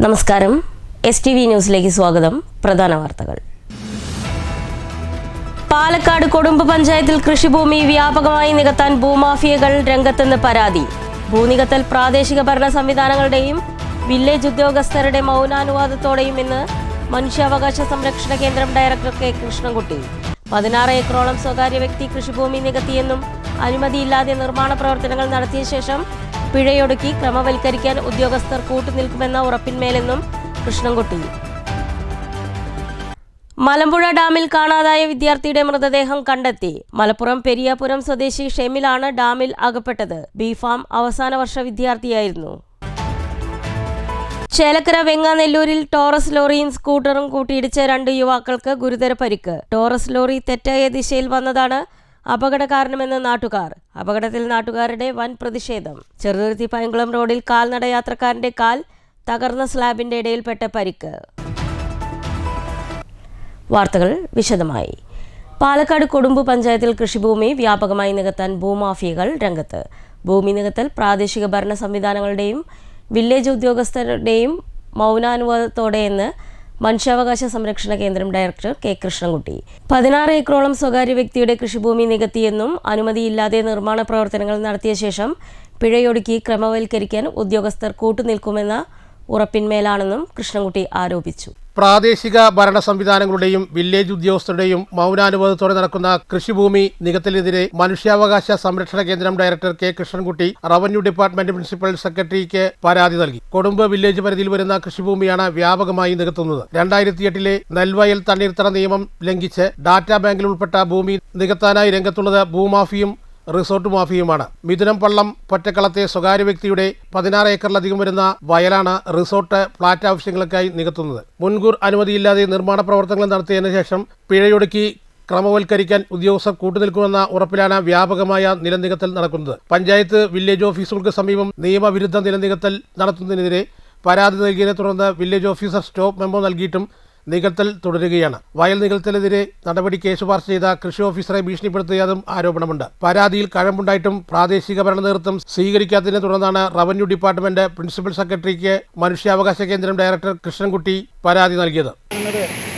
നമസ്കാരം STV ന്യൂസിലേക്ക് സ്വാഗതം. പ്രധാന വാർത്തകൾ. പാലക്കാട് കൊടുമ്പ് പഞ്ചായത്തിൽ കൃഷിഭൂമി വ്യാപകമായി നികത്താൻ ഭൂമാഫിയകൾ രംഗത്തെന്ന് പരാതി. ഭൂനികത്തൽ പ്രാദേശിക ഭരണ സംവിധാനങ്ങളുടെയും വില്ലേജ് ഉദ്യോഗസ്ഥരുടെ മൗനാനുവാദത്തോടെയും ഇന്ന് മനുഷ്യാവകാശ സംരക്ഷണ കേന്ദ്രം ഡയറക്ടർ കെ കൃഷ്ണൻകുട്ടി 16 ഏക്കറോളം സ്വകാര്യ വ്യക്തി കൃഷിഭൂമി നികത്തിയെന്നും അനുമതിയില്ലാതെ നിർമ്മാണ പ്രവർത്തനങ്ങൾ നടത്തിയ ശേഷം പിഴയൊടുക്കി ക്രമവൽക്കരിക്കാൻ ഉദ്യോഗസ്ഥർ കൂട്ടുനിൽക്കുമെന്ന ഉറപ്പിന്മേലെന്നും കൃഷ്ണൻകുട്ടി. മലമ്പുഴ ഡാമിൽ കാണാതായ വിദ്യാർത്ഥിയുടെ മൃതദേഹം കണ്ടെത്തി. മലപ്പുറം പെരിയാപുരം സ്വദേശി ഷെമിലാണ് ഡാമിൽ അകപ്പെട്ടത്. ബിഫാം അവസാന വർഷ വിദ്യാർത്ഥിയായിരുന്നു. ചേലക്കര വെങ്ങാനെല്ലൂരിൽ ടോറസ് ലോറിയും സ്കൂട്ടറും കൂട്ടിയിടിച്ച 2 യുവാക്കൾക്ക് ഗുരുതര പരിക്ക്. ടോറസ് ലോറി തെറ്റായ ദിശയിൽ വന്നതാണ് അപകട കാരണമെന്ന് നാട്ടുകാർ. അപകടത്തിൽ നാട്ടുകാരുടെ വൻ പ്രതിഷേധം. ചെറുതുരുത്തി പൈങ്കുളം റോഡിൽ കാൽനട യാത്രക്കാരന്റെ കാൽ തകർന്ന സ്ലാബിന്റെ ഇടയിൽപ്പെട്ട പരിക്ക്. വാർത്തകൾ വിശദമായി. പാലക്കാട് കൊടുമ്പ് പഞ്ചായത്തിൽ കൃഷിഭൂമി വ്യാപകമായി നികത്താൻ ഭൂമാഫിയകൾ രംഗത്ത്. ഭൂമി നികത്തൽ പ്രാദേശിക ഭരണ സംവിധാനങ്ങളുടെയും വില്ലേജ് ഉദ്യോഗസ്ഥരുടെയും മൗനാനുവാദത്തോടെയെന്ന് മനുഷ്യാവകാശ സംരക്ഷണ കേന്ദ്രം ഡയറക്ടർ കെ കൃഷ്ണൻകുട്ടി. 16 ഏക്കറോളം സ്വകാര്യ വ്യക്തിയുടെ കൃഷിഭൂമി നികത്തിയെന്നും അനുമതിയില്ലാതെ നിർമ്മാണ പ്രവർത്തനങ്ങൾ നടത്തിയ ശേഷം പിഴയൊടുക്കി ക്രമവൽക്കരിക്കാൻ ഉദ്യോഗസ്ഥർ കൂട്ടുനിൽക്കുമെന്ന ഉറപ്പിന്മേലാണെന്നും കൃഷ്ണൻകുട്ടി ആരോപിച്ചു. പ്രാദേശിക ഭരണ സംവിധാനങ്ങളുടെയും വില്ലേജ് ഉദ്യോഗസ്ഥരുടെയും മൗനാനുവാദത്തോടെ നടക്കുന്ന കൃഷിഭൂമി നികത്തലിനെതിരെ മനുഷ്യാവകാശ സംരക്ഷണ കേന്ദ്രം director K Krishnankutty revenue department principal സെക്രട്ടറിക്ക് പരാതി നൽകി. കൊടുമ്പ് വില്ലേജ് പരിധിയിൽ വരുന്ന കൃഷിഭൂമിയാണ് വ്യാപകമായി നികത്തുന്നത്. 2008 നെൽവയൽ തണ്ണീർത്തട നിയമം ലംഘിച്ച് ഡാറ്റാ ബാങ്കിൽ ഉൾപ്പെട്ട ഭൂമി നികത്താനായി രംഗത്തുള്ളത് ഭൂമാഫിയും റിസോർട്ട് മാഫിയുമാണ്. മിഥുനം പള്ളം പൊറ്റക്കളത്തെ സ്വകാര്യ വ്യക്തിയുടെ 16 ഏക്കറിലധികം വരുന്ന വയലാണ് റിസോർട്ട് ഫ്ളാറ്റ് ആവശ്യങ്ങൾക്കായി നികത്തുന്നത്. മുൻകൂർ അനുമതിയില്ലാതെ നിർമ്മാണ പ്രവർത്തനങ്ങൾ നടത്തിയതിനു ശേഷം പിഴയൊടുക്കി ക്രമവൽക്കരിക്കാൻ ഉദ്യോഗസ്ഥർ കൂട്ടുനിൽക്കുമെന്ന ഉറപ്പിലാണ് വ്യാപകമായ നിലനികത്തൽ നടക്കുന്നത്. പഞ്ചായത്ത് വില്ലേജ് ഓഫീസുകൾക്ക് സമീപം നിയമവിരുദ്ധ നിലനികത്തൽ നടത്തുന്നതിനെതിരെ പരാതി നൽകിയതിനെ തുടർന്ന് വില്ലേജ് ഓഫീസർ സ്റ്റോപ്പ് മെമ്മോ നൽകിയിട്ടും നികത്തൽ തുടരുകയാണ്. വയൽ നികത്തലിനെതിരെ നടപടി ശുപാർശ ചെയ്ത കൃഷി ഓഫീസറെ ഭീഷണിപ്പെടുത്തിയതും ആരോപണമുണ്ട്. പരാതിയിൽ കഴമ്പുണ്ടായിട്ടും പ്രാദേശിക ഭരണ നേതൃത്വം സ്വീകരിക്കാത്തതിനെ തുടർന്നാണ് റവന്യൂ ഡിപ്പാർട്ട്മെന്റ് പ്രിൻസിപ്പൽ സെക്രട്ടറിക്ക് മനുഷ്യാവകാശ കേന്ദ്രം ഡയറക്ടർ കൃഷ്ണൻകുട്ടി പരാതി നൽകിയത്.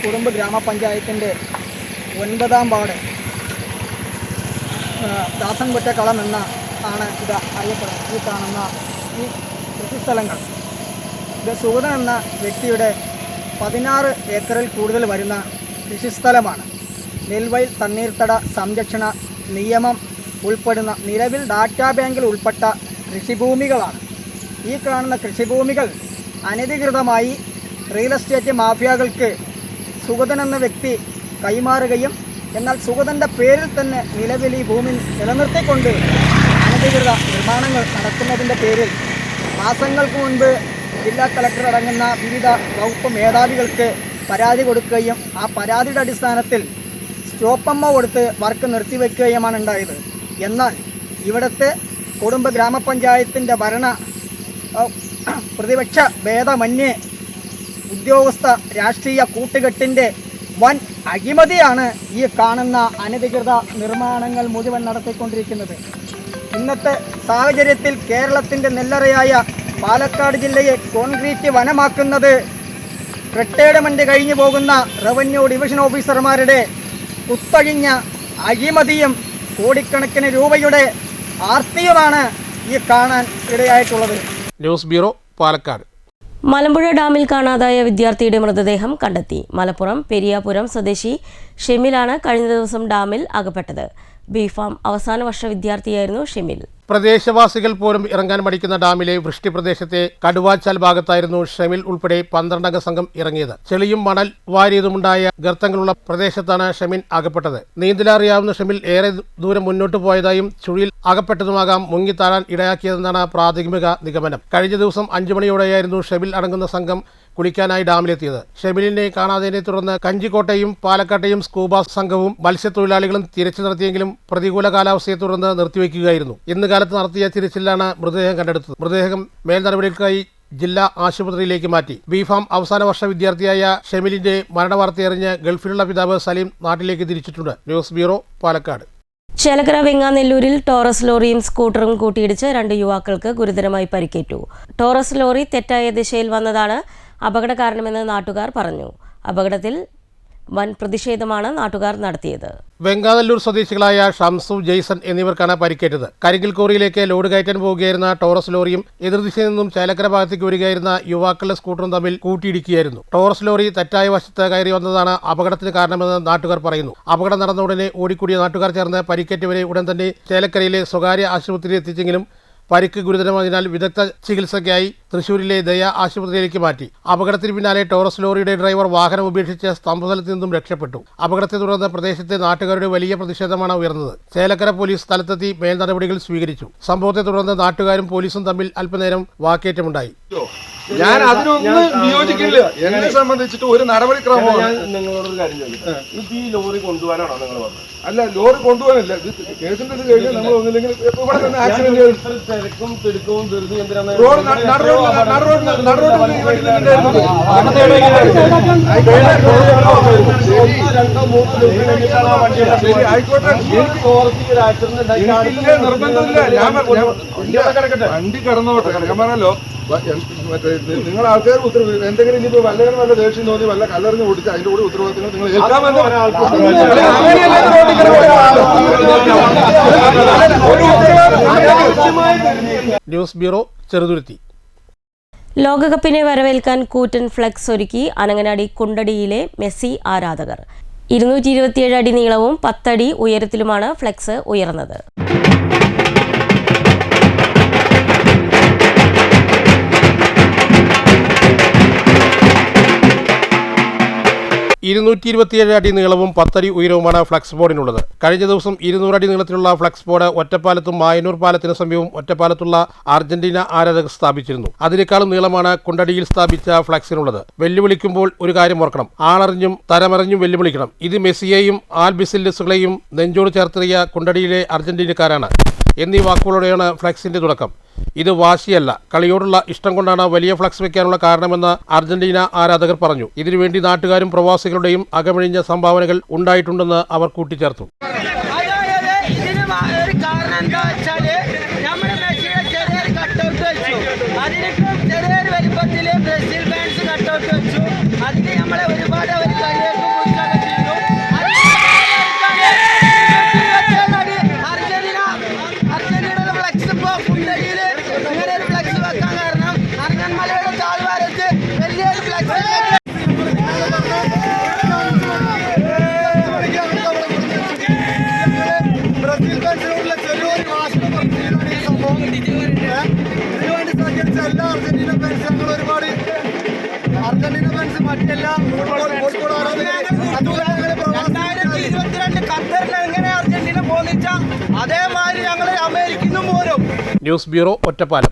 കൊടുമ്പ് ഗ്രാമപഞ്ചായത്തിന്റെ 9ാം വാർഡ് ദാസൻപൊറ്റക്കളം എന്ന ആണ് ഇത് അറിയപ്പെടുന്നത്. ഈ കാണുന്ന ഈ കൃഷിസ്ഥലങ്ങൾ ഇത് സുഗതൻ എന്ന വ്യക്തിയുടെ 16 ഏക്കറിൽ കൂടുതൽ വരുന്ന കൃഷിസ്ഥലമാണ്. നെൽവയൽ തണ്ണീർത്തട സംരക്ഷണ നിയമം ഉൾപ്പെടുന്ന നിലവിൽ ഡാറ്റാ ബാങ്കിൽ ഉൾപ്പെട്ട കൃഷിഭൂമികളാണ്. ഈ കാണുന്ന കൃഷിഭൂമികൾ അനധികൃതമായി റിയൽ എസ്റ്റേറ്റ് മാഫിയകൾക്ക് സുഗതൻ എന്ന വ്യക്തി കൈമാറുകയും എന്നാൽ സുഗതൻ്റെ പേരിൽ തന്നെ നിലവിൽ ഈ ഭൂമി നിലനിർത്തിക്കൊണ്ട് അനധികൃത നിർമ്മാണങ്ങൾ നടത്തുന്നതിൻ്റെ പേരിൽ മാസങ്ങൾക്ക് മുൻപ് ജില്ലാ കളക്ടർ അടങ്ങുന്ന വിവിധ വകുപ്പ് മേധാവികൾക്ക് പരാതി കൊടുക്കുകയും ആ പരാതിയുടെ അടിസ്ഥാനത്തിൽ സ്റ്റോപ്പമ്മ കൊടുത്ത് വർക്ക് നിർത്തിവെക്കുകയുമാണ് ഉണ്ടായത്. എന്നാൽ ഇവിടുത്തെ കൊടുമ്പ് ഗ്രാമപഞ്ചായത്തിൻ്റെ ഭരണ പ്രതിപക്ഷ ഭേദമന്യേ ഉദ്യോഗസ്ഥ രാഷ്ട്രീയ കൂട്ടുകെട്ടിൻ്റെ വൻ അഴിമതിയാണ് ഈ കാണുന്ന അനധികൃത നിർമ്മാണങ്ങൾ മുഴുവൻ നടത്തിക്കൊണ്ടിരിക്കുന്നത്. ഇന്നത്തെ സാഹചര്യത്തിൽ കേരളത്തിൻ്റെ നെല്ലറയായ പാലക്കാട് ജില്ലയെ കോൺക്രീറ്റ് വനമാക്കുന്നത് റിട്ടയർമെൻറ്റ് കഴിഞ്ഞു പോകുന്ന റവന്യൂ ഡിവിഷൻ ഓഫീസർമാരുടെ കുത്തഴിഞ്ഞ അഴിമതിയും കോടിക്കണക്കിന് രൂപയുടെ ആർത്തിയുമാണ് ഈ കാണാൻ ഇടയായിട്ടുള്ളത്. News bureau, Palakkad. മലമ്പുഴ ഡാമിൽ കാണാതായ വിദ്യാർത്ഥിയുടെ മൃതദേഹം കണ്ടെത്തി. മലപ്പുറം പെരിയാപുരം സ്വദേശി ഷെമിലാണ് കഴിഞ്ഞ ദിവസം ഡാമിൽ അകപ്പെട്ടത്. ബിഫാം അവസാന വർഷ വിദ്യാർത്ഥിയായിരുന്നു ഷെമിൽ. പ്രദേശവാസികൾ പോലും ഇറങ്ങാൻ മടിക്കുന്ന ഡാമിലെ വൃഷ്ടി പ്രദേശത്തെ കടുവാച്ചാൽ ഭാഗത്തായിരുന്നു ഷെമിൽ ഉൾപ്പെടെ 12 അംഗ സംഘം ഇറങ്ങിയത്. ചെളിയും മണൽ വാരിയതുമുണ്ടായ ഗർത്തങ്ങളുള്ള പ്രദേശത്താണ് ഷെമിൻ അകപ്പെട്ടത്. നീന്തലറിയാവുന്ന ഷെമിൽ ഏറെ ദൂരം മുന്നോട്ട് പോയതായും ചുഴിയിൽ അകപ്പെട്ടതുമാകാം മുങ്ങിത്താഴാൻ ഇടയാക്കിയതെന്നാണ് പ്രാഥമിക നിഗമനം. കഴിഞ്ഞ ദിവസം 5 മണിയോടെയായിരുന്നു ഷെമിൽ അടങ്ങുന്ന സംഘം കുളിക്കാനായി ഡാമിലെത്തിയത്. ഷെമിലിനെ കാണാതിനെ തുടർന്ന് കഞ്ചിക്കോട്ടെയും പാലക്കാട്ടെയും സ്കൂബ സംഘവും മത്സ്യത്തൊഴിലാളികളും തിരച്ചിൽ നടത്തിയെങ്കിലും പ്രതികൂല കാലാവസ്ഥയെ തുടർന്ന് നിർത്തിവെക്കുകയായിരുന്നു. ഇന്ന് കാലത്ത് നടത്തിയ തിരച്ചിലാണ് മൃതദേഹം കണ്ടെടുത്തത്. മൃതദേഹം മേൽ നടപടികൾക്കായി ജില്ലാ ആശുപത്രിയിലേക്ക് മാറ്റി. ബിഫാം അവസാന വർഷ വിദ്യാർത്ഥിയായ ഷെമിലിന്റെ മരണവാർത്തയറിഞ്ഞ് ഗൾഫിലുള്ള പിതാവ് സലീം നാട്ടിലേക്ക് തിരിച്ചിട്ടുണ്ട്. News bureau, Palakkad. ചേലക്കര വെങ്ങാനെല്ലൂരിൽ ടോറസ് ലോറിയും സ്കൂട്ടറും കൂട്ടിയിടിച്ച് 2 യുവാക്കൾക്ക് ഗുരുതരമായി പരിക്കേറ്റു. ടോറസ് ലോറി തെറ്റായ ദിശയിൽ വന്നതാണ് അപകട കാരണമെന്ന് നാട്ടുകാർ പറഞ്ഞു. അപകടത്തിൽ വൻ പ്രതിഷേധമാണ് നാട്ടുകാർ നടത്തിയത്. വെങ്കാനല്ലൂർ സ്വദേശികളായ ഷംസു, ജെയ്സൺ എന്നിവർക്കാണ് പരിക്കേറ്റത്. കരികിൽ കോറിയിലേക്ക് ലോഡ് കയറ്റാൻ പോവുകയായിരുന്ന ടോറസ് ലോറിയും എതിർദിശയിൽ നിന്നും ചേലക്കര ഭാഗത്തേക്ക് വരികയായിരുന്ന യുവാക്കളുടെ സ്കൂട്ടറും തമ്മിൽ കൂട്ടിയിടിക്കുകയായിരുന്നു. ടോറസ് ലോറി തെറ്റായ വശത്ത് കയറി വന്നതാണ് അപകടത്തിന് കാരണമെന്ന് നാട്ടുകാർ പറയുന്നു. അപകടം നടന്ന ഉടനെ ഓടിക്കൂടിയ നാട്ടുകാർ ചേർന്ന് പരിക്കേറ്റവരെ ഉടൻ തന്നെ ചേലക്കരയിലെ സ്വകാര്യ ആശുപത്രിയിൽ എത്തിച്ചെങ്കിലും പരിക്ക് ഗുരുതരമായതിനാൽ വിദഗ്ധ ചികിത്സയ്ക്കായി തൃശൂരിലെ ദയ ആശുപത്രിയിലേക്ക് മാറ്റി. അപകടത്തിന് പിന്നാലെ ടോറസ് ലോറിയുടെ ഡ്രൈവർ വാഹനം ഉപേക്ഷിച്ച് സ്തംഭസ്ഥലത്ത് നിന്നും രക്ഷപ്പെട്ടു. അപകടത്തെ തുടർന്ന് പ്രദേശത്തെ നാട്ടുകാരുടെ വലിയ പ്രതിഷേധമാണ് ഉയർന്നത്. ചേലക്കര പോലീസ് സ്ഥലത്തെത്തി മേൽ നടപടികൾ സ്വീകരിച്ചു. സംഭവത്തെ തുടർന്ന് നാട്ടുകാരും പോലീസും തമ്മിൽ അല്പനേരം വാക്കേറ്റമുണ്ടായി. ഞാൻ അതിനൊന്നും വിയോജിക്കില്ല. എന്നെ സംബന്ധിച്ചിട്ട് ഒരു നടപടിക്രമമാണ്. ഞാൻ നിങ്ങളോടൊരു കാര്യം ചോദിക്കാം. ഇത് ഈ ലോറി കൊണ്ടുപോകാനാണോ നിങ്ങൾ പറഞ്ഞത്? അല്ല, ലോറി കൊണ്ടുപോകാനില്ല. ഇത് കേസിന്റെ ഇത് കഴിഞ്ഞാൽ നമ്മൾ ഒന്നില്ലെങ്കിൽ ഇവിടെ തന്നെ ആക്സിഡന്റ് തിരക്കും തിടുക്കവും ധൃതി എന്തിനാണ് ആയിക്കോട്ടെ, നിർബന്ധമില്ല. വണ്ടി കടന്നോട്ടെ. ഞാൻ പറഞ്ഞല്ലോ, മറ്റേ നിങ്ങൾ ആൾക്കാർ ഉത്തരവ് എന്തെങ്കിലും ഇനിയിപ്പോ വല്ലവരും വല്ല ദേഷ്യം തോന്നി വല്ല കല്ലെറിഞ്ഞ് ഓടിച്ച് അതിന്റെ കൂടെ ഉത്തരവാദിത്തങ്ങൾ നിങ്ങൾ ഏൽക്കാമെന്ന്. News bureau, Cheruthuruthy. ലോകകപ്പിനെ വരവേൽക്കാൻ കൂറ്റൻ ഫ്ലെക്സ് ഒരുക്കി അനങ്ങനാടി കുണ്ടടിയിലെ മെസ്സി ആരാധകർ. 227 അടി നീളവും 10 അടി ഉയരത്തിലുമാണ് ഫ്ലെക്സ് ഉയർന്നത്. അടി നീളവും 10 അടി ഉയരവുമാണ് ഫ്ലക്സ് ബോർഡിനുള്ളത്. കഴിഞ്ഞ ദിവസം 200 അടി നീളത്തിലുള്ള ഫ്ലക്സ് ബോർഡ് ഒറ്റപ്പാലത്തും മായന്നൂർ പാലത്തിന് സമീപം ഒറ്റപ്പാലത്തുള്ള അർജന്റീന ആരാധകർ സ്ഥാപിച്ചിരുന്നു. അതിനേക്കാളും നീളമാണ് കുണ്ടടിയിൽ സ്ഥാപിച്ച ഫ്ലക്സിനുള്ളത്. വെല്ലുവിളിക്കുമ്പോൾ ഒരു കാര്യം ഓർക്കണം, ആളറിഞ്ഞും തരമറിഞ്ഞും വെല്ലുവിളിക്കണം. ഇത് മെസ്സിയെയും ആൽബിസില്ലസുകളെയും നെഞ്ചോട് ചേർത്തിയ കുണ്ടടിയിലെ അർജന്റീനക്കാരാണ് എന്നീ വാക്കുകളോടെയാണ് ഫ്ലക്സിന്റെ തുടക്കം. ഇത് വാശിയല്ല, കളിയോടുള്ള ഇഷ്ടം കൊണ്ടാണ് വലിയ ഫ്ലക്സ് വെക്കാനുള്ള കാരണമെന്ന് അർജന്റീന ആരാധകർ പറഞ്ഞു. ഇതിനുവേണ്ടി നാട്ടുകാരും പ്രവാസികളുടെയും അകമഴിഞ്ഞ സംഭാവനകൾ ഉണ്ടായിട്ടുണ്ടെന്ന് അവർ കൂട്ടിച്ചേർത്തു. News bureau, Ottapalam.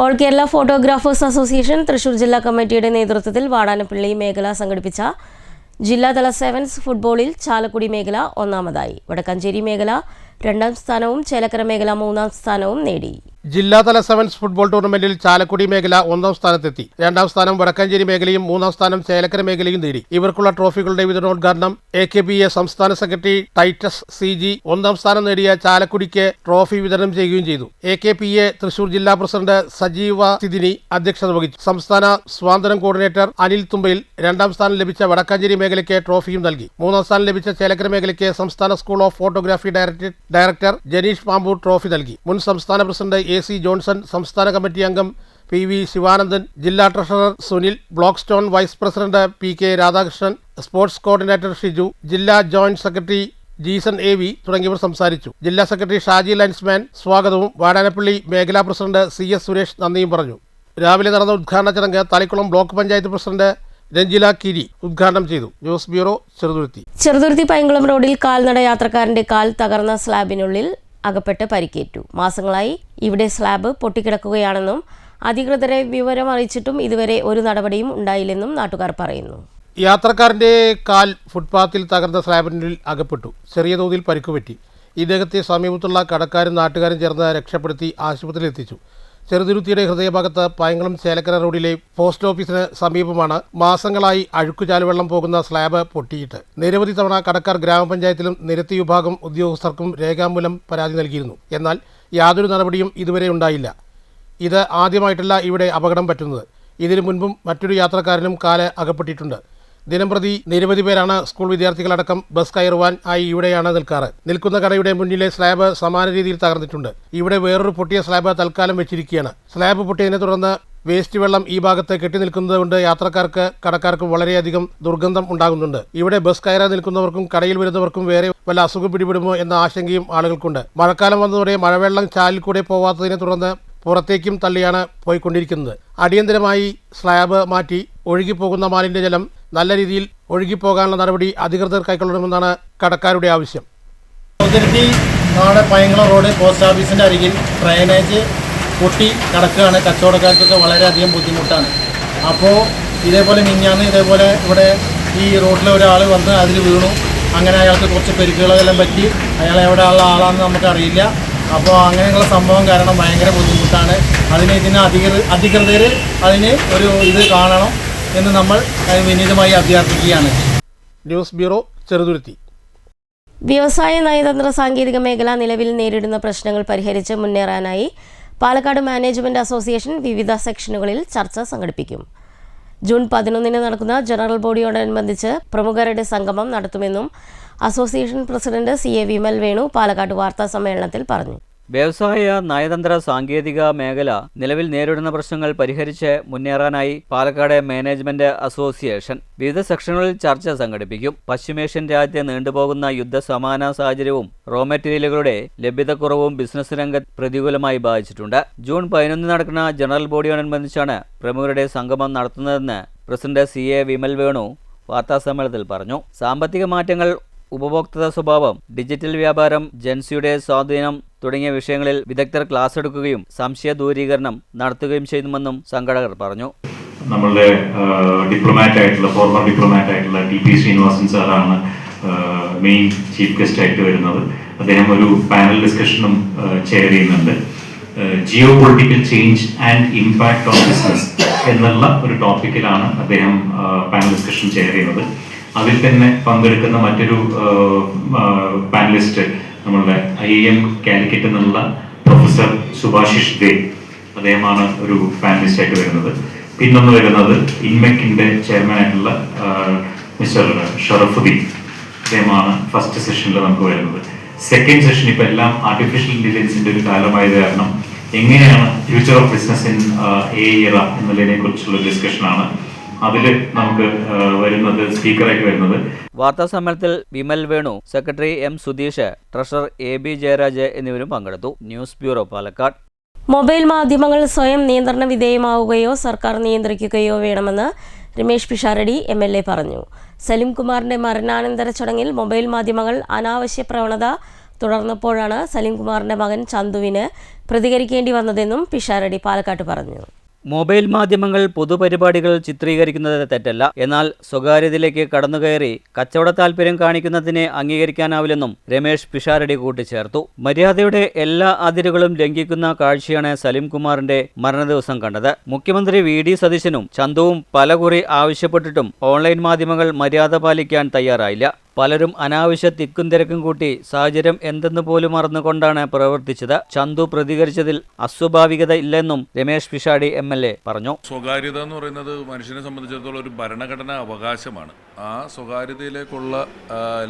All Kerala photographers association Thrissur ജില്ലാ കമ്മിറ്റിയുടെ നേതൃത്വത്തിൽ വാടാനപ്പള്ളി മേഖല സംഘടിപ്പിച്ച ജില്ലാതല സെവൻസ് ഫുട്ബോളിൽ ചാലക്കുടി മേഖല ഒന്നാമതായി. വടക്കഞ്ചേരി മേഖല 2ാം സ്ഥാനവും ചേലക്കര മേഖല 3ാം സ്ഥാനവും നേടി. ജില്ലാതല സെവൻസ് ഫുട്ബോൾ ടൂർണമെന്റിൽ ചാലക്കുടി മേഖല 1ാം സ്ഥാനത്തെത്തി. 2ാം സ്ഥാനം വടക്കഞ്ചേരി മേഖലയും 3ാം സ്ഥാനം ചേലക്കര മേഖലയും നേടി. ഇവർക്കുള്ള ട്രോഫികളുടെ വിതരണോദ്ഘാടനം AKPA സംസ്ഥാന സെക്രട്ടറി ടൈറ്റസ് CG 1ാം സ്ഥാനം നേടിയ ചാലക്കുടിക്ക് ട്രോഫി വിതരണം ചെയ്യുകയും ചെയ്തു. AKPA തൃശൂർ ജില്ലാ പ്രസിഡന്റ് സജീവ സിദിനി അധ്യക്ഷത വഹിച്ചു. സംസ്ഥാന സ്വാതന്ത്ര്യം കോർഡിനേറ്റർ അനിൽ തുമ്പയിൽ 2ാം സ്ഥാനം ലഭിച്ച വടക്കഞ്ചേരി മേഖലയ്ക്ക് ട്രോഫിയും നൽകി. 3ാം സ്ഥാനം ലഭിച്ച ചേലക്കര മേഖലയ്ക്ക് സംസ്ഥാന school of photography director Janeesh Pampoor trophy നൽകി. മുൻ സംസ്ഥാന പ്രസിഡന്റ് AC ജോൺസൺ, സംസ്ഥാന കമ്മിറ്റി അംഗം PV ശിവാനന്ദൻ, ജില്ലാ treasurer Sunil, block stone vice president PK Radhakrishnan, sports coordinator Shiju, ജില്ലാ ജോയിന്റ് സെക്രട്ടറി ജീസൺ AV തുടങ്ങിയവർ സംസാരിച്ചു. ജില്ലാ സെക്രട്ടറി ഷാജി ലൈൻസ്മാൻ സ്വാഗതവും വാടാനപ്പള്ളി മേഖലാ പ്രസിഡന്റ് CS സുരേഷ് നന്ദിയും പറഞ്ഞു. രാവിലെ നടന്ന ഉദ്ഘാടന ചടങ്ങ് തളിക്കുളം ബ്ലോക്ക് പഞ്ചായത്ത് പ്രസിഡന്റ് രഞ്ജില കിരി ഉദ്ഘാടനം ചെയ്തു. News bureau, Cheruthuruthy. പൈങ്കുളം റോഡിൽ കാൽനട യാത്രക്കാരന്റെ കാൽ തകർന്ന സ്ലാബിനുള്ളിൽ അകപ്പെട്ട് പരിക്കേറ്റു. മാസങ്ങളായി ഇവിടെ സ്ലാബ് പൊട്ടിക്കിടക്കുകയാണെന്നും അധികൃതരെ വിവരം അറിയിച്ചിട്ടും ഇതുവരെ ഒരു നടപടിയും ഉണ്ടായില്ലെന്നും നാട്ടുകാർ പറയുന്നു. യാത്രക്കാരന്റെ കാൽ ഫുട്പാത്തിൽ തകർന്ന സ്ലാബിനുള്ളിൽ അകപ്പെട്ടു. ചെറിയ തോതിൽ പരിക്കുപറ്റി. ഇദ്ദേഹത്തെ സമീപത്തുള്ള കടക്കാരും നാട്ടുകാരും ചേർന്ന് രക്ഷപ്പെടുത്തി ആശുപത്രിയിൽ എത്തിച്ചു. ചെറുതുരുത്തിയുടെ ഹൃദയഭാഗത്ത് പൈങ്കുളം ചേലക്കര റോഡിലെ പോസ്റ്റ് ഓഫീസിന് സമീപമാണ് മാസങ്ങളായി അഴുക്കുചാലുവെള്ളം പോകുന്ന സ്ലാബ് പൊട്ടിയിട്ട്. നിരവധി തവണ കടക്കാർ ഗ്രാമപഞ്ചായത്തിലും നിരത്തി വിഭാഗം ഉദ്യോഗസ്ഥർക്കും രേഖാമൂലം പരാതി നൽകിയിരുന്നു. എന്നാൽ യാതൊരു നടപടിയും ഇതുവരെ ഉണ്ടായില്ല. ഇത് ആദ്യമായിട്ടല്ല ഇവിടെ അപകടം പറ്റുന്നത്. ഇതിനു മുൻപും മറ്റൊരു യാത്രക്കാരനും കാല് അകപ്പെട്ടിട്ടുണ്ട്. ദിനംപ്രതി നിരവധി പേരാണ് സ്കൂൾ വിദ്യാർത്ഥികളടക്കം ബസ് കയറുവാൻ ആയി ഇവിടെയാണ് നിൽക്കാറ്. നിൽക്കുന്ന കടയുടെ മുന്നിലെ സ്ലാബ് സമാന രീതിയിൽ തകർന്നിട്ടുണ്ട്. ഇവിടെ വേറൊരു പൊട്ടിയ സ്ലാബ് തൽക്കാലം വെച്ചിരിക്കുകയാണ്. സ്ലാബ് പൊട്ടിയതിനെ തുടർന്ന് വേസ്റ്റ് വെള്ളം ഈ ഭാഗത്ത് കെട്ടിനിൽക്കുന്നത് കൊണ്ട് യാത്രക്കാർക്ക് കടക്കാർക്കും വളരെയധികം ദുർഗന്ധം ഉണ്ടാകുന്നുണ്ട്. ഇവിടെ ബസ് കയറാൻ നിൽക്കുന്നവർക്കും കടയിൽ വരുന്നവർക്കും വേറെ വല്ല അസുഖം പിടിപെടുമോ എന്ന ആശങ്കയും ആളുകൾക്കുണ്ട്. മഴക്കാലം വന്നതോടെ മഴവെള്ളം ചാലിൽ കൂടെ പോവാത്തതിനെ തുടർന്ന് പുറത്തേക്കും തള്ളിയാണ് പോയിക്കൊണ്ടിരിക്കുന്നത്. അടിയന്തരമായി സ്ലാബ് മാറ്റി ഒഴുകിപ്പോകുന്ന മാലിന്യജലം നല്ല രീതിയിൽ ഒഴുകിപ്പോകാനുള്ള നടപടി അധികൃതർ കൈക്കൊള്ളണമെന്നാണ് കടക്കാരുടെ ആവശ്യം. പയങ്കുളം റോഡ് പോസ്റ്റ് ഓഫീസിൻ്റെ അരികിൽ ഡ്രെയിനേജ് പൊട്ടി കിടക്കുകയാണ്. കച്ചവടക്കാർക്കൊക്കെ വളരെയധികം ബുദ്ധിമുട്ടാണ്. അപ്പോൾ ഇതേപോലെ മിഞ്ഞാന്ന് ഇതേപോലെ ഇവിടെ ഈ റോഡിൽ ഒരാൾ വന്ന് അതിൽ വീണു. അങ്ങനെ അയാൾക്ക് കുറച്ച് പരിക്കുകളെല്ലാം പറ്റി. അയാൾ എവിടെ ഉള്ള ആളാണെന്ന് നമുക്കറിയില്ല. അപ്പോൾ അങ്ങനെയുള്ള സംഭവം കാരണം ഭയങ്കര ബുദ്ധിമുട്ടാണ്. ഇതിന് അധികൃതർ അതിന് ഒരു ഇത് കാണണം എന്ന് നമ്മൾ വിനീതമായി അഭ്യർത്ഥിക്കുകയാണ്. News bureau, Cheruthuruthy. വ്യവസായ നയതന്ത്ര സാങ്കേതിക മേഖല നിലവിൽ നേരിടുന്ന പ്രശ്നങ്ങൾ പരിഹരിച്ച് മുന്നേറാനായി പാലക്കാട് മാനേജ്മെന്റ് അസോസിയേഷൻ വിവിധ സെക്ഷനുകളിൽ ചർച്ച സംഘടിപ്പിക്കും. ജൂൺ 11 നടക്കുന്ന ജനറൽ ബോഡിയോടനുബന്ധിച്ച് പ്രമുഖരുടെ സംഗമം നടത്തുമെന്നും association president CA Vimal Venu Palakkad വാർത്താ സമ്മേളനത്തിൽ പറഞ്ഞു. വ്യവസായ നയതന്ത്ര സാങ്കേതിക മേഖല നിലവിൽ നേരിടുന്ന പ്രശ്നങ്ങൾ പരിഹരിച്ച് മുന്നേറാനായി പാലക്കാട് മാനേജ്മെന്റ് അസോസിയേഷൻ വിവിധ സെക്ഷനുകളിൽ ചർച്ച സംഘടിപ്പിക്കും. പശ്ചിമേഷ്യൻ രാജ്യത്തെ നീണ്ടുപോകുന്ന യുദ്ധസമാന സാഹചര്യവും റോ മെറ്റീരിയലുകളുടെ ലഭ്യതക്കുറവും ബിസിനസ് രംഗത്ത് പ്രതികൂലമായി ബാധിച്ചിട്ടുണ്ട്. ജൂൺ 11 നടക്കുന്ന ജനറൽ ബോഡിയോടനുബന്ധിച്ചാണ് പ്രമുഖരുടെ സംഗമം നടത്തുന്നതെന്ന് പ്രസിഡന്റ് CA വിമൽ വേണു വാർത്താസമ്മേളനത്തിൽ പറഞ്ഞു. സാമ്പത്തിക മാറ്റങ്ങൾ, ഉപഭോക്തൃ സ്വഭാവം, ഡിജിറ്റൽ വ്യാപാരം, ജൻസിയുടെ സ്വാധീനം തുടങ്ങിയ വിഷയങ്ങളിൽ വിദഗ്ധർ ക്ലാസ് എടുക്കുകയും സംശയ ദൂരീകരണം നടത്തുകയും ചെയ്യുമെന്നും സംഘാടകർ പറഞ്ഞു. നമ്മളുടെ ഫോർമർ ഡിപ്ലോമാറ്റ് ആയിട്ടുള്ള TP ശ്രീനിവാസൻ സാറാണ് മെയിൻ ചീഫ് ഗസ്റ്റ് ആയിട്ട് വരുന്നത്. അദ്ദേഹം ഒരു പാനൽ ഡിസ്കഷനും ചെയർ ചെയ്യുന്നുണ്ട്. Geo political change and impact own business എന്നുള്ള ഒരു ടോപ്പിക്കിലാണ് അദ്ദേഹം പാനൽ ഡിസ്കഷൻ ചെയർ ചെയ്യുന്നത്. അതിൽ തന്നെ പങ്കെടുക്കുന്ന മറ്റൊരു പാനലിസ്റ്റ് നമ്മളുടെ IIM കാലിക്കറ്റ് എന്നുള്ള പ്രൊഫസർ സുഭാഷിഷ് ദേ, അദ്ദേഹമാണ് ഒരു പാനലിസ്റ്റ് ആയിട്ട് വരുന്നത്. പിന്നൊന്ന് വരുന്നത് ഇൻമെക്കിന്റെ ചെയർമാൻ ആയിട്ടുള്ള മിസ്റ്റർ ഷറഫുദ്ദീൻ, അദ്ദേഹമാണ് ഫസ്റ്റ് സെഷനിൽ നമുക്ക് വരുന്നത്. സെക്കൻഡ് സെഷൻ ഇപ്പൊ എല്ലാം ആർട്ടിഫിഷ്യൽ ഇന്റലിജൻസിന്റെ ഒരു കാലമായത് കാരണം എങ്ങനെയാണ് future of business in AI എറ എന്നുള്ളതിനെ കുറിച്ചുള്ള ഡിസ്കഷനാണ്. അതിൽ നമുക്ക് വരുന്നത് സ്പീക്കറായിട്ട് വരുന്നത്. വാർത്താ സമ്മേളനത്തിൽ Vimal Venu, secretary M Sudheesh, treasurer AB Jayaraj എന്നിവരും പങ്കെടുത്തു. News bureau, Palakkad. മൊബൈൽ മാധ്യമങ്ങൾ സ്വയം നിയന്ത്രണ വിധേയമാവുകയോ സർക്കാർ നിയന്ത്രിക്കുകയോ വേണമെന്ന് രമേശ് പിഷാരടി MLA പറഞ്ഞു. സലിം കുമാറിന്റെ മരണാനന്തര ചടങ്ങിൽ മൊബൈൽ മാധ്യമങ്ങൾ അനാവശ്യ പ്രവണത തുടർന്നപ്പോഴാണ് സലിം കുമാറിന്റെ മകൻ ചന്തുവിന് പ്രതികരിക്കേണ്ടി വന്നതെന്നും പിഷാരടി പാലക്കാട്ട് പറഞ്ഞു. മൊബൈൽ മാധ്യമങ്ങൾ പൊതുപരിപാടികൾ ചിത്രീകരിക്കുന്നത് തെറ്റല്ല. എന്നാൽ സ്വകാര്യതയിലേക്ക് കടന്നുകയറി കച്ചവട താൽപര്യം കാണിക്കുന്നതിനെ അംഗീകരിക്കാനാവില്ലെന്നും രമേശ് പിഷാരടി കൂട്ടിച്ചേർത്തു. മര്യാദയുടെ എല്ലാ അതിരുകളും ലംഘിക്കുന്ന കാഴ്ചയാണ് സലിം കുമാറിന്റെ മരണദിവസം കണ്ടത്. മുഖ്യമന്ത്രി VD സതീശനും ചന്തുവും പലകുറി ആവശ്യപ്പെട്ടിട്ടും ഓൺലൈൻ മാധ്യമങ്ങൾ മര്യാദ പാലിക്കാൻ തയ്യാറായില്ല. പലരും അനാവശ്യ തിക്കും തിരക്കും കൂട്ടി സാഹചര്യം എന്തെന്ന് പോലും മറന്നുകൊണ്ടാണ് പ്രവർത്തിച്ചത്. ചന്തു പ്രതികരിച്ചതിൽ അസ്വാഭാവികത ഇല്ലെന്നും രമേശ് പിഷാരടി MLA പറഞ്ഞു. സ്വകാര്യത എന്ന് പറയുന്നത് മനുഷ്യനെ സംബന്ധിച്ചിടത്തോളം ഒരു ഭരണഘടനാ അവകാശമാണ്. ആ സ്വകാര്യതയിലേക്കുള്ള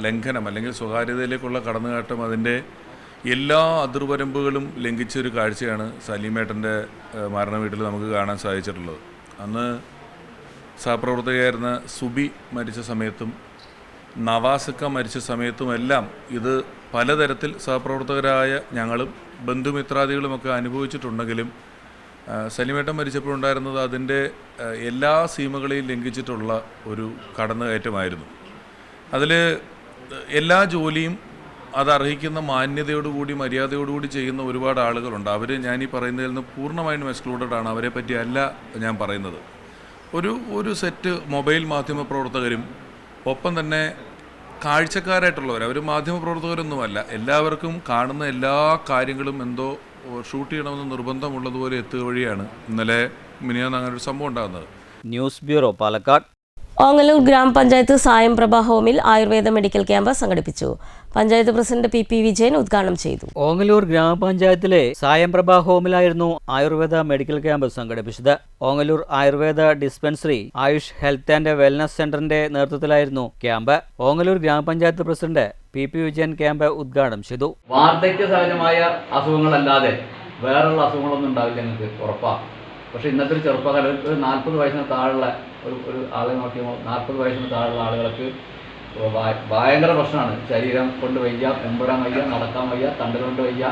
ലംഘനം അല്ലെങ്കിൽ സ്വകാര്യതയിലേക്കുള്ള കടന്നുകയറ്റം അതിൻ്റെ എല്ലാ അതിർവരമ്പുകളും ലംഘിച്ചൊരു കാഴ്ചയാണ് സലീമേട്ടൻ്റെ മരണ വീട്ടിൽ നമുക്ക് കാണാൻ സാധിച്ചിട്ടുള്ളത്. അന്ന് സഹപ്രവർത്തകയായിരുന്ന സുബി മരിച്ച സമയത്തും നവാസക്ക മരിച്ച സമയത്തുമെല്ലാം ഇത് പലതരത്തിൽ സഹപ്രവർത്തകരായ ഞങ്ങളും ബന്ധുമിത്രാദികളുമൊക്കെ അനുഭവിച്ചിട്ടുണ്ടെങ്കിലും സലിമേട്ടൻ മരിച്ചപ്പോഴുണ്ടായിരുന്നത് അതിൻ്റെ എല്ലാ സീമകളെയും ലംഘിച്ചിട്ടുള്ള ഒരു കടന്നുകയറ്റമായിരുന്നു. അതിൽ എല്ലാ ജോലിയും അതർഹിക്കുന്ന മാന്യതയോടുകൂടി മര്യാദയോടുകൂടി ചെയ്യുന്ന ഒരുപാട് ആളുകളുണ്ട്. അവർ ഞാനീ പറയുന്നതിൽ നിന്ന് പൂർണ്ണമായും എക്സ്ക്ലൂഡഡ് ആണ്. അവരെ പറ്റിയല്ല ഞാൻ പറയുന്നത്. ഒരു സെറ്റ് മൊബൈൽ മാധ്യമ പ്രവർത്തകരും ഒപ്പം തന്നെ കാഴ്ചക്കാരായിട്ടുള്ളവർ, അവർ മാധ്യമപ്രവർത്തകരൊന്നുമല്ല, എല്ലാവർക്കും കാണുന്ന എല്ലാ കാര്യങ്ങളും എന്തോ ഷൂട്ട് ചെയ്യണമെന്ന് നിർബന്ധമുള്ളതുപോലെ എത്തുക വഴിയാണ് ഇന്നലെ മിനിയാന്ന് അങ്ങനെ ഒരു സംഭവം ഉണ്ടാകുന്നത്. News bureau, Palakkad. ഓങ്ങല്ലൂർ ഗ്രാമപഞ്ചായത്ത് സായം പ്രഭ ഹോമിൽ ആയുർവേദ മെഡിക്കൽ ക്യാമ്പ് സംഘടിപ്പിച്ചു. പഞ്ചായത്ത് പ്രസിഡന്റ് പി വിജയൻ ഉദ്ഘാടനം ചെയ്തു. ഓങ്ങല്ലൂർ ഗ്രാമപഞ്ചായത്തിലെ സായം പ്രഭ ഹോമിലായിരുന്നു ആയുർവേദ മെഡിക്കൽ ക്യാമ്പ് സംഘടിപ്പിച്ചത്. Ongallur Ayurveda dispensary Ayush health and wellness സെന്ററിന്റെ നേതൃത്വത്തിലായിരുന്നു ക്യാമ്പ്. ഓങ്ങല്ലൂർ ഗ്രാമപഞ്ചായത്ത് പ്രസിഡന്റ് പി വിജയൻ ക്യാമ്പ് ഉദ്ഘാടനം ചെയ്തു. വാർദ്ധക്യ സഹജമായ അസുഖങ്ങളല്ലാതെ വേറെയുള്ള അസുഖങ്ങളൊന്നും ഉണ്ടാവില്ല, നിങ്ങൾക്ക് ഉറപ്പാണ്. പക്ഷേ ഇന്നത്തെ ഒരു ചെറുപ്പക്കാരൻ ഒരു 40 വയസ്സിന് താഴെയുള്ള ഒരു ആളെ നോക്കിയാൽ 40 വയസ്സിന് താഴെയുള്ള ആളുകൾക്ക് ഭയങ്കര പ്രശ്നമാണ്. ശരീരം കൊണ്ട് വയ്യ, എമ്പിടാൻ വയ്യ, നടക്കാൻ വയ്യ, തണ്ടുകൾ കൊണ്ട് വയ്യ,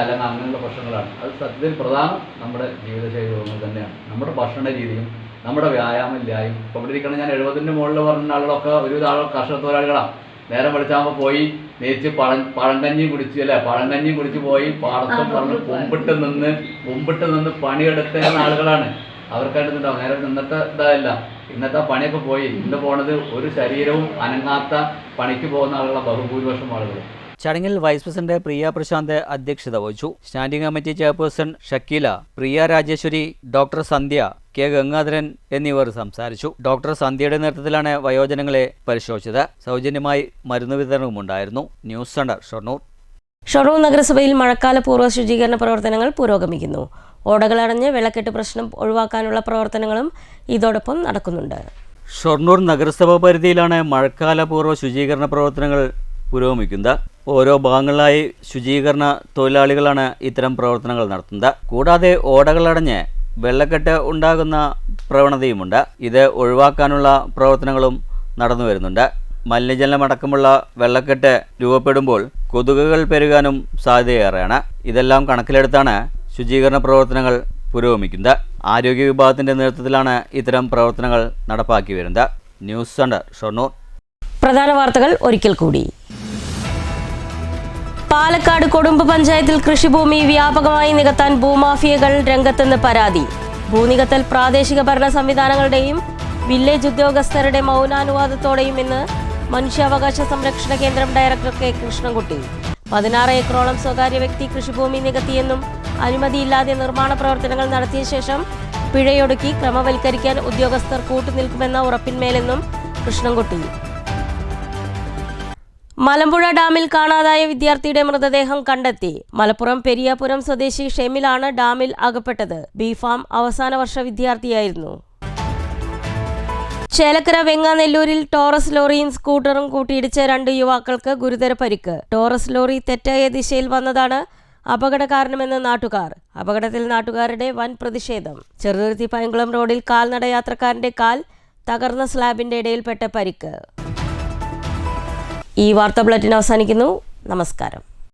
അല്ലെങ്കിൽ അങ്ങനെയുള്ള പ്രശ്നങ്ങളാണ്. അത് സത്യത്തിൽ പ്രധാനം നമ്മുടെ ജീവിതശൈലി രോഗങ്ങൾ തന്നെയാണ്. നമ്മുടെ ഭക്ഷണ രീതിയും നമ്മുടെ വ്യായാമമില്ലായും. ഇപ്പോൾ ഇവിടെ ഇരിക്കണം, ഞാൻ 70-ന് മുകളിൽ പറഞ്ഞ ആളുകളൊക്കെ ഒരുവിധ ആളുകൾ കർഷക തൊഴിലാളികളാണ്. നേരം വെളിച്ചാകുമ്പോൾ പോയി നേരിച്ച് പഴങ്കഞ്ഞിയും കുടിച്ച് പഴങ്കഞ്ഞിയും കുടിച്ച് പോയി പാടത്തും പറഞ്ഞ് മുമ്പിട്ട് നിന്ന് പണിയെടുക്കുന്ന ആളുകളാണ്. അവർക്കായിട്ട് ഉണ്ടാവും. നേരെ ഇന്നത്തെ ഇതല്ല, ഇന്നത്തെ പണിയൊക്കെ പോയി ഇന്ന് പോണത് ഒരു ശരീരവും അനങ്ങാത്ത പണിക്ക് പോകുന്ന ആളുകളാണ് ബഹുഭൂരിപക്ഷം ആളുകൾ. ചടങ്ങിൽ വൈസ് പ്രസിഡന്റ് പ്രിയ പ്രശാന്ത് അധ്യക്ഷത വഹിച്ചു. സ്റ്റാൻഡിംഗ് കമ്മിറ്റി ചെയർപേഴ്സൺ ഷക്കീല, പ്രിയ രാജേശ്വരി, ഡോക്ടർ സന്ധ്യ, കെ ഗംഗാധരൻ എന്നിവർ സംസാരിച്ചു. ഡോക്ടർ സന്ധ്യയുടെ നേതൃത്വത്തിലാണ് വയോജനങ്ങളെ പരിശോധിച്ചത്. സൗജന്യമായി മരുന്ന് വിതരണവും ഉണ്ടായിരുന്നു. News centre, Shoranur. ഷൊർണൂർ നഗരസഭയിൽ മഴക്കാല പൂർവ്വ ശുചീകരണ പ്രവർത്തനങ്ങൾ പുരോഗമിക്കുന്നു. ഓടകളടഞ്ഞ് വെള്ളക്കെട്ട് പ്രശ്നം ഒഴിവാക്കാനുള്ള പ്രവർത്തനങ്ങളും ഇതോടൊപ്പം നടക്കുന്നുണ്ട്. ഷൊർണൂർ നഗരസഭ പരിധിയിലാണ് മഴക്കാല പൂർവ്വ ശുചീകരണ പ്രവർത്തനങ്ങൾ പുരോഗമിക്കുന്നത്. ഓരോ ഭാഗങ്ങളിലായി ശുചീകരണ തൊഴിലാളികളാണ് ഇത്തരം പ്രവർത്തനങ്ങൾ നടത്തുന്നത്. കൂടാതെ ഓടകളടഞ്ഞ് വെള്ളക്കെട്ട് ഉണ്ടാകുന്ന പ്രവണതയുമുണ്ട്. ഇത് ഒഴിവാക്കാനുള്ള പ്രവർത്തനങ്ങളും നടന്നു വരുന്നുണ്ട്. മലിനജലമടക്കമുള്ള വെള്ളക്കെട്ട് രൂപപ്പെടുമ്പോൾ കൊതുകുകൾ പെരുകാനും സാധ്യതയേറെയാണ്. ഇതെല്ലാം കണക്കിലെടുത്താണ് ശുചീകരണ പ്രവർത്തനങ്ങൾ പുരോഗമിക്കുന്നത്. ആരോഗ്യ വിഭാഗത്തിന്റെ നേതൃത്വത്തിലാണ് ഇത്തരം പ്രവർത്തനങ്ങൾ നടപ്പാക്കി വരുന്നത്. News centre, Shoranur. പ്രധാന വാർത്തകൾ ഒരിക്കൽ കൂടി. പാലക്കാട് കൊടുമ്പ് പഞ്ചായത്തിൽ കൃഷിഭൂമി വ്യാപകമായി നികത്താൻ ഭൂമാഫിയകൾ രംഗത്തെന്ന് പരാതി. ഭൂനികത്തൽ പ്രാദേശിക ഭരണ സംവിധാനങ്ങളുടെയും വില്ലേജ് ഉദ്യോഗസ്ഥരുടെ മൗനാനുവാദത്തോടെയും ഇന്ന് മനുഷ്യാവകാശ സംരക്ഷണ കേന്ദ്രം ഡയറക്ടർ കെ കൃഷ്ണൻകുട്ടി. 16 ഏക്കറോളം സ്വകാര്യ വ്യക്തി കൃഷിഭൂമി നികത്തിയെന്നും അനുമതിയില്ലാതെ നിർമ്മാണ പ്രവർത്തനങ്ങൾ നടത്തിയ ശേഷം പിഴയൊടുക്കി ക്രമവൽക്കരിക്കാൻ ഉദ്യോഗസ്ഥർ കൂട്ടുനിൽക്കുമെന്ന ഉറപ്പിന്മേലെന്നും കൃഷ്ണൻകുട്ടി. മലമ്പുഴ ഡാമിൽ കാണാതായ വിദ്യാർത്ഥിയുടെ മൃതദേഹം കണ്ടെത്തി. മലപ്പുറം പെരിയാപുരം സ്വദേശി ഷെമിലാണ് ഡാമിൽ അകപ്പെട്ടത്. ബിഫാം അവസാന വർഷ വിദ്യാർത്ഥിയായിരുന്നു. ചേലക്കര വെങ്ങാനെല്ലൂരിൽ ടോറസ് ലോറിയും സ്കൂട്ടറും കൂട്ടിയിടിച്ച 2 യുവാക്കൾക്ക് ഗുരുതര പരിക്ക്. ടോറസ് ലോറി തെറ്റായ ദിശയിൽ വന്നതാണ് അപകട കാരണമെന്ന് നാട്ടുകാർ. അപകടത്തിൽ നാട്ടുകാരുടെ വൻ പ്രതിഷേധം. ചെറുതുരുത്തി പൈങ്കുളം റോഡിൽ കാൽനട യാത്രക്കാരന്റെ കാൽ തകർന്ന സ്ലാബിന്റെ ഇടയിൽപ്പെട്ട പരിക്ക്. ഈ വാർത്താ ബുള്ളറ്റിൻ അവസാനിക്കുന്നു. നമസ്കാരം.